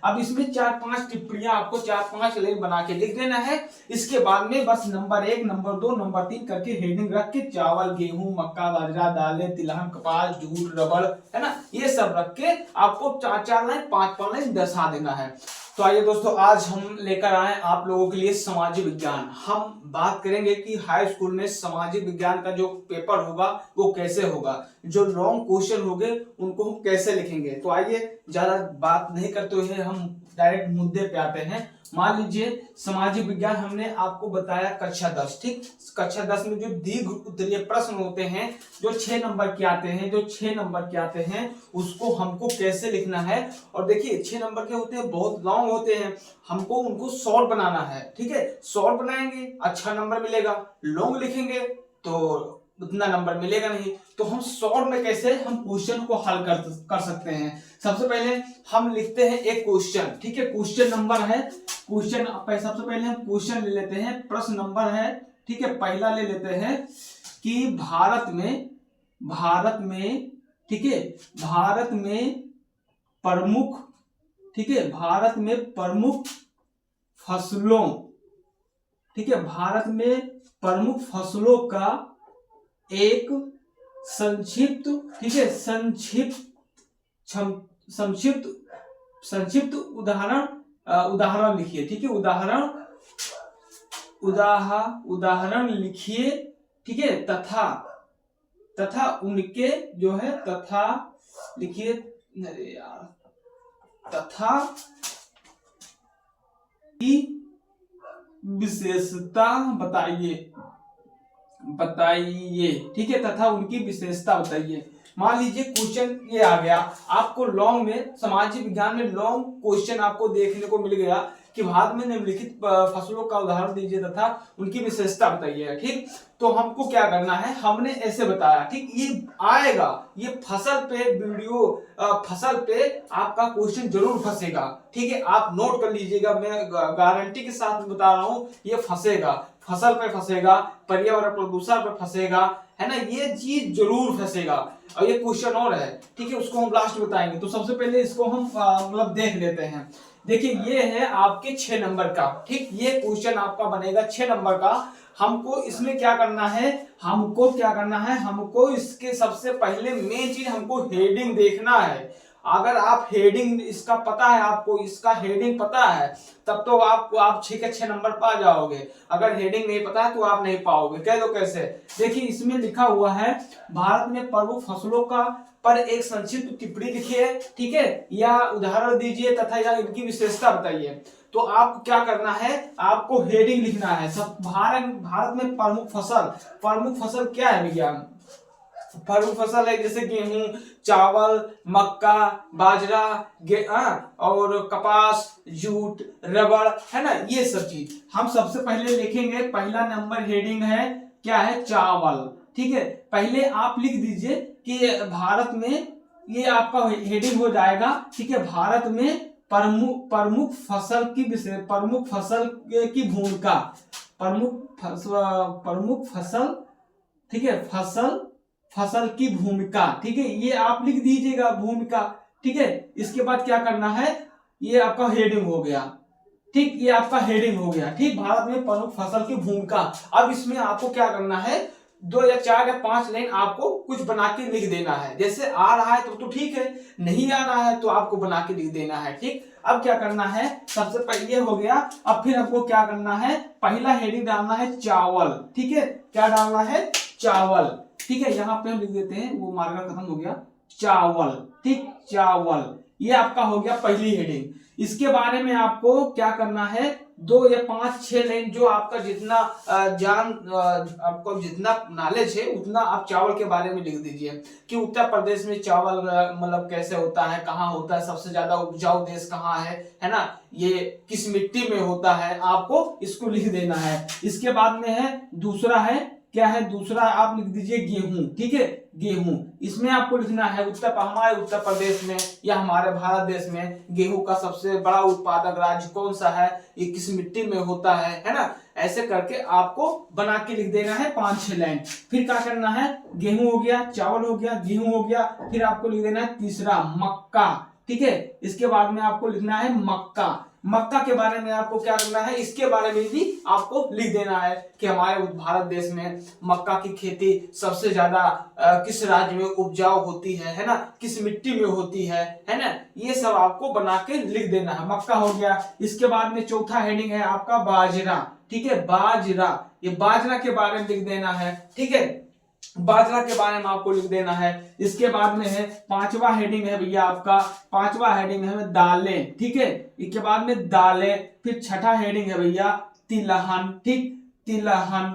अब इसमें 4-5 टिप्पणियां आपको 4-5 लाइन बना के लिख देना है। इसके बाद में बस नंबर 1, नंबर 2, नंबर 3 करके हेडिंग रख के चावल, गेहूं, मक्का, बाजरा, दालें, तिलहन, कपास, जूट, रबड़, है ना, ये सब रख के आपको 4-4 लाइन 5-5 लाइन दर्शा देना है। तो आइए दोस्तों, आज हम लेकर आए आप लोगों के लिए सामाजिक विज्ञान। हम बात करेंगे कि हाई स्कूल में सामाजिक विज्ञान का जो पेपर होगा वो कैसे होगा, जो लॉन्ग क्वेश्चन होंगे उनको हम कैसे लिखेंगे। तो आइए ज्यादा बात नहीं करते हुए हम डायरेक्ट मुद्दे पे आते हैं। मान लीजिए सामाजिक विज्ञान हमने आपको बताया कक्षा 10, ठीक। कक्षा 10 में जो दीर्घ उत्तरीय प्रश्न होते हैं, जो 6 नंबर के आते हैं, उसको हमको कैसे लिखना है। और देखिए 6 नंबर के होते हैं, बहुत लॉन्ग होते हैं, हमको उनको शॉर्ट बनाना है, ठीक है। शॉर्ट बनाएंगे अच्छा नंबर मिलेगा, लॉन्ग लिखेंगे तो उतना नंबर मिलेगा नहीं। तो हम शॉर्ट में कैसे हम क्वेश्चन को हल कर सकते हैं। सबसे पहले हम लिखते हैं एक क्वेश्चन, ठीक है। क्वेश्चन नंबर है, क्वेश्चन सबसे पहले हम क्वेश्चन ले लेते हैं, प्रश्न नंबर है, ठीक है। पहला ले लेते हैं कि भारत में, ठीक है, भारत में प्रमुख, ठीक है, भारत में प्रमुख फसलों, ठीक है, भारत में प्रमुख फसलों का एक संक्षिप्त, ठीक है, संक्षिप्त उदाहरण लिखिए, ठीक है। उदाहरण लिखिए, ठीक है। तथा उनके जो है तथा लिखिए, अरे यार, तथा की विशेषता बताइए, ठीक है, तथा उनकी विशेषता बताइए। मान लीजिए क्वेश्चन ये आ गया आपको लॉन्ग में, सामाजिक विज्ञान में लॉन्ग क्वेश्चन आपको देखने को मिल गया कि भारत में निम्नलिखित फसलों का उदाहरण दीजिए तथा उनकी विशेषता बताइए, ठीक। तो हमको क्या करना है, हमने ऐसे बताया, ठीक। ये आएगा, ये फसल पे वीडियो, फसल पे आपका क्वेश्चन जरूर फंसेगा, ठीक है। आप नोट कर लीजिएगा, मैं गारंटी के साथ बता रहा हूं, ये फंसेगा, फसल पे फंसेगा, पर्यावरण प्रदूषण पे फंसेगा, है ना, ये चीज जरूर फंसेगा। और ये क्वेश्चन और है, ठीक है, उसको हम लास्ट बताएंगे। तो सबसे पहले इसको हम मतलब देख लेते हैं। देखिए ये है आपके 6 नंबर का, ठीक। ये क्वेश्चन आपका बनेगा 6 नंबर का। हमको इसमें क्या करना है, हमको इसके सबसे पहले मेन चीज हमको हेडिंग देखना है। अगर आप हेडिंग इसका पता है, आपको इसका हेडिंग पता है, तब तो आप 6 के 6 नंबर पा जाओगे। अगर हेडिंग नहीं पता है तो आप नहीं पाओगे। कह दो कैसे, देखिए इसमें लिखा हुआ है भारत में प्रमुख फसलों का पर एक संक्षिप्त टिप्पणी लिखिए, ठीक है, या उदाहरण दीजिए तथा या इनकी विशेषता बताइए। तो आपको क्या करना है, आपको हेडिंग लिखना है। सब भारत में प्रमुख फसल क्या है भैया, प्रमुख फसल है जैसे गेहूं, चावल, मक्का, बाजरा, और कपास, जूट, रबड़, है ना, ये सब चीज हम सबसे पहले लिखेंगे। पहला नंबर हेडिंग है, क्या है, चावल, ठीक है। पहले आप लिख दीजिए कि भारत में, ये आपका हेडिंग हो जाएगा, ठीक है। भारत में प्रमुख फसल की भूमिका, प्रमुख फसल, ठीक है, फसल की भूमिका, ठीक है, ये आप लिख दीजिएगा भूमिका, ठीक है। इसके बाद क्या करना है, ये आपका हेडिंग हो गया, ठीक, ये आपका हेडिंग हो गया, ठीक। भारत में प्रमुख फसल की भूमिका। अब इसमें आपको क्या करना है, 2 या 4 या 5 लाइन आपको कुछ बना के लिख देना है। जैसे आ रहा है तो ठीक है, नहीं आ रहा है तो आपको बना के लिख देना है, ठीक। अब क्या करना है, सबसे पहले हो गया। अब फिर आपको क्या करना है, पहला हेडिंग डालना है चावल, ठीक है। क्या डालना है, चावल, ठीक है। यहाँ पे हम लिख देते हैं, वो मार्कर खत्म हो गया, चावल, ठीक, चावल, ये आपका हो गया पहली हेडिंग। इसके बारे में आपको क्या करना है, 2 या 5-6 लाइन, जो आपका जितना आपको जितना नॉलेज है उतना आप चावल के बारे में लिख दीजिए कि उत्तर प्रदेश में चावल मतलब कैसे होता है, कहाँ होता है, सबसे ज्यादा उपजाऊ देश कहाँ है ना, ये किस मिट्टी में होता है, आपको इसको लिख देना है। इसके बाद में है दूसरा है, क्या है दूसरा, आप लिख दीजिए गेहूं, ठीक है, गेहूं। इसमें आपको लिखना है हमारे उत्तर प्रदेश में या हमारे भारत देश में गेहूं का सबसे बड़ा उत्पादक राज्य कौन सा है, ये किस मिट्टी में होता है ना। ऐसे करके आपको बना के लिख देना है 5-6 लाइन। फिर क्या करना है, गेहूं हो गया, चावल हो गया, गेहूं हो गया, फिर आपको लिख देना है तीसरा मक्का, ठीक है। इसके बाद में आपको लिखना है मक्का। मक्का के बारे में आपको क्या करना है, इसके बारे में भी आपको लिख देना है कि हमारे भारत देश में मक्का की खेती सबसे ज्यादा किस राज्य में उपजाऊ होती है ना, किस मिट्टी में होती है ना, ये सब आपको बना के लिख देना है। मक्का हो गया। इसके बाद में चौथा हेडिंग है आपका बाजरा, ठीक है, बाजरा। ये बाजरा के बारे में लिख देना है, ठीक है, बाजरा के बारे में आपको लिख देना है। इसके बाद में है पांचवा हेडिंग है भैया आपका, पांचवा हेडिंग है दालें, ठीक है, इसके बाद में दालें। फिर छठा हेडिंग है भैया तिलहन, ठीक, तिलहन,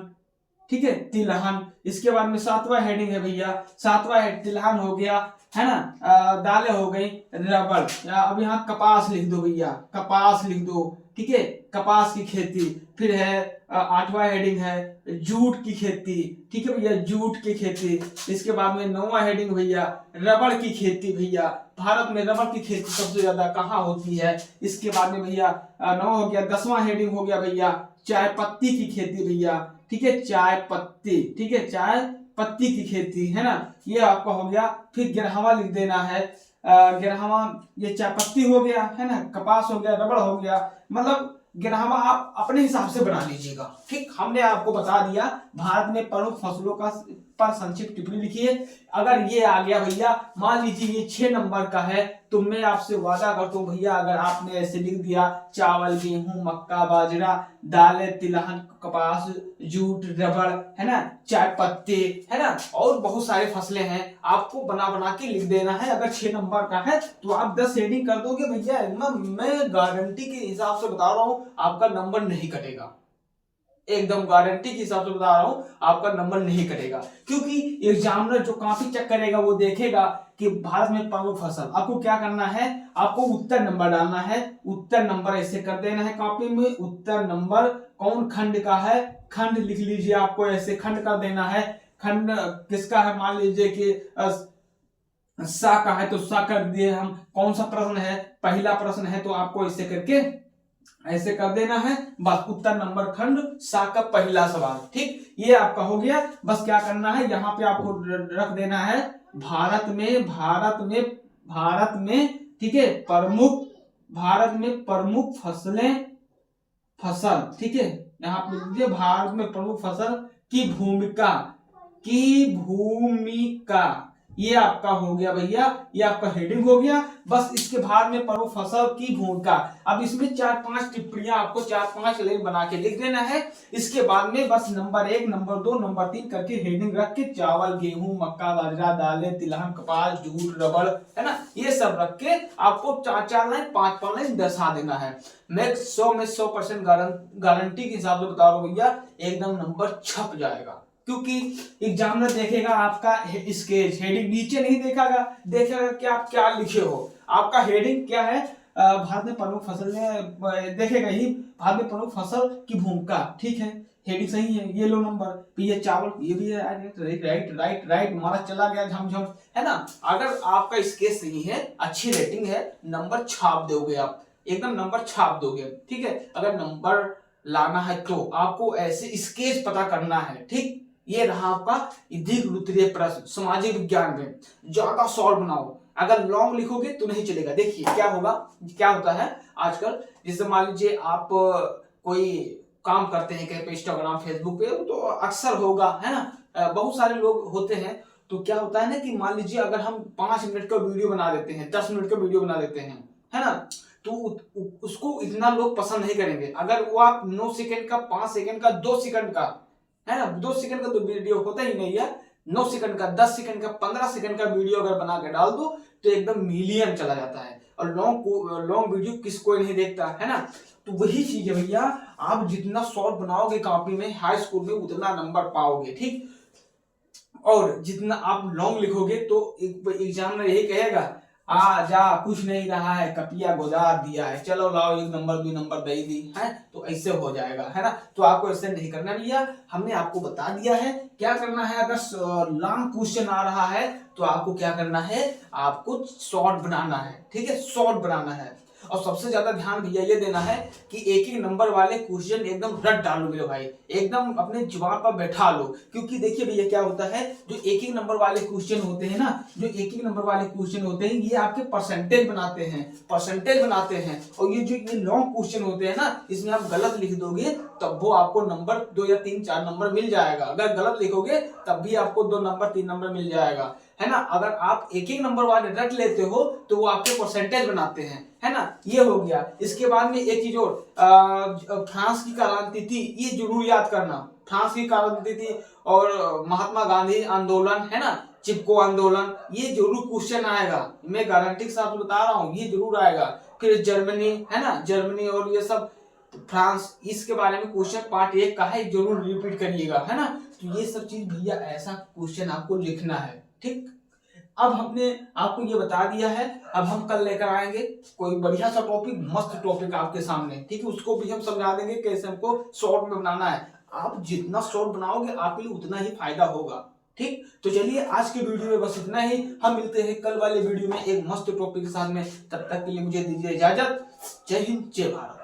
ठीक है, तिलहन। इसके बाद में सातवां हेडिंग है भैया, सातवां तिलहन हो गया, है ना, दालें हो गई, रबड़। अब यहाँ कपास लिख दो भैया, कपास लिख दो, ठीक है, कपास की खेती। फिर है आठवां हेडिंग है जूट की खेती, ठीक है भैया, जूट की खेती। इसके बाद में नौवां हेडिंग भैया रबड़ की खेती। भैया भारत में रबड़ की खेती सबसे ज्यादा कहाँ होती है। इसके बाद में भैया 9 हो गया। 10वां हेडिंग हो गया भैया चाय पत्ती की खेती भैया, ठीक है, चाय पत्ती, ठीक है, चाय पत्ती की खेती, है ना, ये आपका हो गया। फिर 11वां लिख देना है 11वां, ये चाय पत्ती हो गया, है ना, कपास हो गया, रबड़ हो गया, मतलब 11वां आप अपने हिसाब से बना लीजिएगा, ठीक। हमने आपको बता दिया भारत में प्रमुख फसलों का पर संक्षिप्त टिप्पणी लिखिए। अगर ये आ गया भैया, मान लीजिए ये 6 नंबर का है, तो मैं आपसे वादा करता हूँ भैया, अगर आपने ऐसे लिख दिया चावल, गेहूं, मक्का, बाजरा, दालें, तिलहन, कपास, जूट, रबड़, है ना, चाय पत्ती, है ना, और बहुत सारे फसलें हैं, आपको बना बना के लिख देना है। अगर 6 नंबर का है तो आप 10 हेडिंग कर दोगे भैया, मैं गारंटी के हिसाब से बता रहा हूँ आपका नंबर नहीं कटेगा, एकदम गारंटी के हिसाब से बता रहा हूं आपका नंबर नहीं कटेगा। क्योंकि एग्जामिनर जो कॉपी चेक करेगा वो देखेगा कि भारत में प्रमुख फसल, आपको क्या करना है, आपको उत्तर नंबर डालना है। उत्तर नंबर ऐसे कर देना है कॉपी में, उत्तर नंबर कौन खंड का है, खंड लिख लीजिए, आपको ऐसे खंड कर देना है। खंड किसका है, मान लीजिए कि सा का है तो सा कर दिए हम। कौन सा प्रश्न है, पहला प्रश्न है, तो आपको ऐसे करके ऐसे कर देना है, बस उत्तर नंबर खंड सा का पहला सवाल, ठीक, ये आपका हो गया। बस क्या करना है, यहाँ पे आपको रख देना है भारत में, ठीक है, भारत में प्रमुख फसल, ठीक है, यहाँ पे लिख दीजिए भारत में प्रमुख फसल की भूमिका, ये आपका हो गया भैया, ये आपका हेडिंग हो गया। बस इसके बाद में प्रमुख फसल की भूमिका, अब इसमें 4-5 टिप्पणियां आपको 4-5 लाइन बना के लिख देना है। इसके बाद में बस नंबर 1, नंबर 2, नंबर 3 करके हेडिंग रख के चावल, गेहूं, मक्का, बाजरा, दालें, तिलहन, कपास, जूट, रबड़, है ना, ये सब रख के आपको 4-4 लाइन 5-5 लाइन दर्शा देना है। मैं 100% गारंटी के हिसाब से बता रहा हूं भैया, एकदम नंबर छप जाएगा। क्योंकि एग्जामिनर देखेगा आपका स्केच, हेडिंग नीचे नहीं देखेगा कि आप क्या लिखे हो, आपका हेडिंग क्या है, भारत में प्रमुख फसल में देखेगा ही, भारत में प्रमुख फसल की भूमिका, ठीक है, हेडिंग सही है, ये लो नंबर। ये चावल, ये भी है, राइट हमारा चला गया झमझम, है ना। अगर आपका स्केच सही है, अच्छी रेटिंग है, नंबर छाप दोगे आप, एकदम नंबर छाप दोगे, ठीक है। अगर नंबर लाना है तो आपको ऐसे स्केच पता करना है, ठीक। ये रहा आपका दीर्घ उत्तरीय प्रश्न सामाजिक विज्ञान में, ज्यादा सॉल्व बनाओ। अगर लॉन्ग लिखोगे तो नहीं चलेगा। देखिए क्या होगा, क्या होता है आजकल, जैसे मान लीजिए आप कोई काम करते हैं कहीं पे, इंस्टाग्राम, फेसबुक पे, तो अक्सर होगा, है ना, बहुत सारे लोग होते हैं। तो क्या होता है ना कि मान लीजिए अगर हम 5 मिनट का वीडियो बना देते हैं, 10 मिनट का वीडियो बना देते हैं, है ना, तो उसको इतना लोग पसंद नहीं करेंगे। अगर वो आप 9 सेकंड का, 5 सेकंड का, 2 सेकंड का, है ना, 2 सेकंड का तो वीडियो होता ही नहीं है, 9 सेकंड का, 10 सेकंड का, 15 सेकंड का वीडियो अगर बना के डाल दो तो एकदम मिलियन चला जाता है। और लॉन्ग वीडियो किसको नहीं देखता, है ना। तो वही चीज है भैया, आप जितना शॉर्ट बनाओगे कॉपी में, हाई स्कूल में, उतना नंबर पाओगे, ठीक। और जितना आप लॉन्ग लिखोगे तो एग्जामिनर यही कहेगा, आ जा, कुछ नहीं रहा है, कपिया गुजार दिया है, चलो लाओ 1 नंबर 2 नंबर दे दी है, तो ऐसे हो जाएगा, है ना। तो आपको ऐसे नहीं करना भैया, हमने आपको बता दिया है क्या करना है। अगर लॉन्ग क्वेश्चन आ रहा है तो आपको क्या करना है, आपको शॉर्ट बनाना है, ठीक है, शॉर्ट बनाना है। और सबसे ज्यादा ध्यान भैया ये देना है कि एक एक नंबर वाले क्वेश्चन एकदम रट डालो मेरे भाई, एकदम अपने जुबान पर बैठा लो। क्योंकि देखिए भैया क्या होता है, जो एक एक नंबर वाले क्वेश्चन होते हैं ना, जो एक एक नंबर वाले क्वेश्चन होते हैं ये आपके परसेंटेज बनाते हैं, परसेंटेज बनाते हैं। और ये जो ये लॉन्ग क्वेश्चन होते हैं ना, इसमें आप गलत लिख दोगे तब वो आपको नंबर 2 या 3 4 नंबर मिल जाएगा। अगर गलत लिखोगे तब भी आपको 2 नंबर 3 नंबर मिल जाएगा, है ना। अगर आप एक एक नंबर वाले रट लेते हो तो वो आपके परसेंटेज बनाते हैं, है ना। ये हो गया। इसके बाद में एक चीज और, फ्रांस की क्रांति थी, ये जरूर याद करना। फ्रांस की क्रांति थी और महात्मा गांधी आंदोलन, है ना, चिपको आंदोलन, ये जरूर क्वेश्चन आएगा, मैं गारंटी के साथ बता रहा हूँ, ये जरूर आएगा। फिर जर्मनी, है ना, जर्मनी और ये सब, फ्रांस, इसके बारे में क्वेश्चन पार्ट 1 का है, जरूर रिपीट करिएगा, है ना। तो ये सब चीज भैया ऐसा क्वेश्चन आपको लिखना है, ठीक। अब हमने आपको ये बता दिया है, अब हम कल लेकर आएंगे कोई बढ़िया सा टॉपिक, मस्त टॉपिक आपके सामने, ठीक है। उसको भी हम समझा देंगे कैसे हमको शॉर्ट में बनाना है। आप जितना शॉर्ट बनाओगे आपके लिए उतना ही फायदा होगा, ठीक। तो चलिए आज के वीडियो में बस इतना ही, हम मिलते हैं कल वाले वीडियो में एक मस्त टॉपिक के साथ में। तब तक के लिए मुझे दीजिए इजाजत। जय हिंद, जय भारत।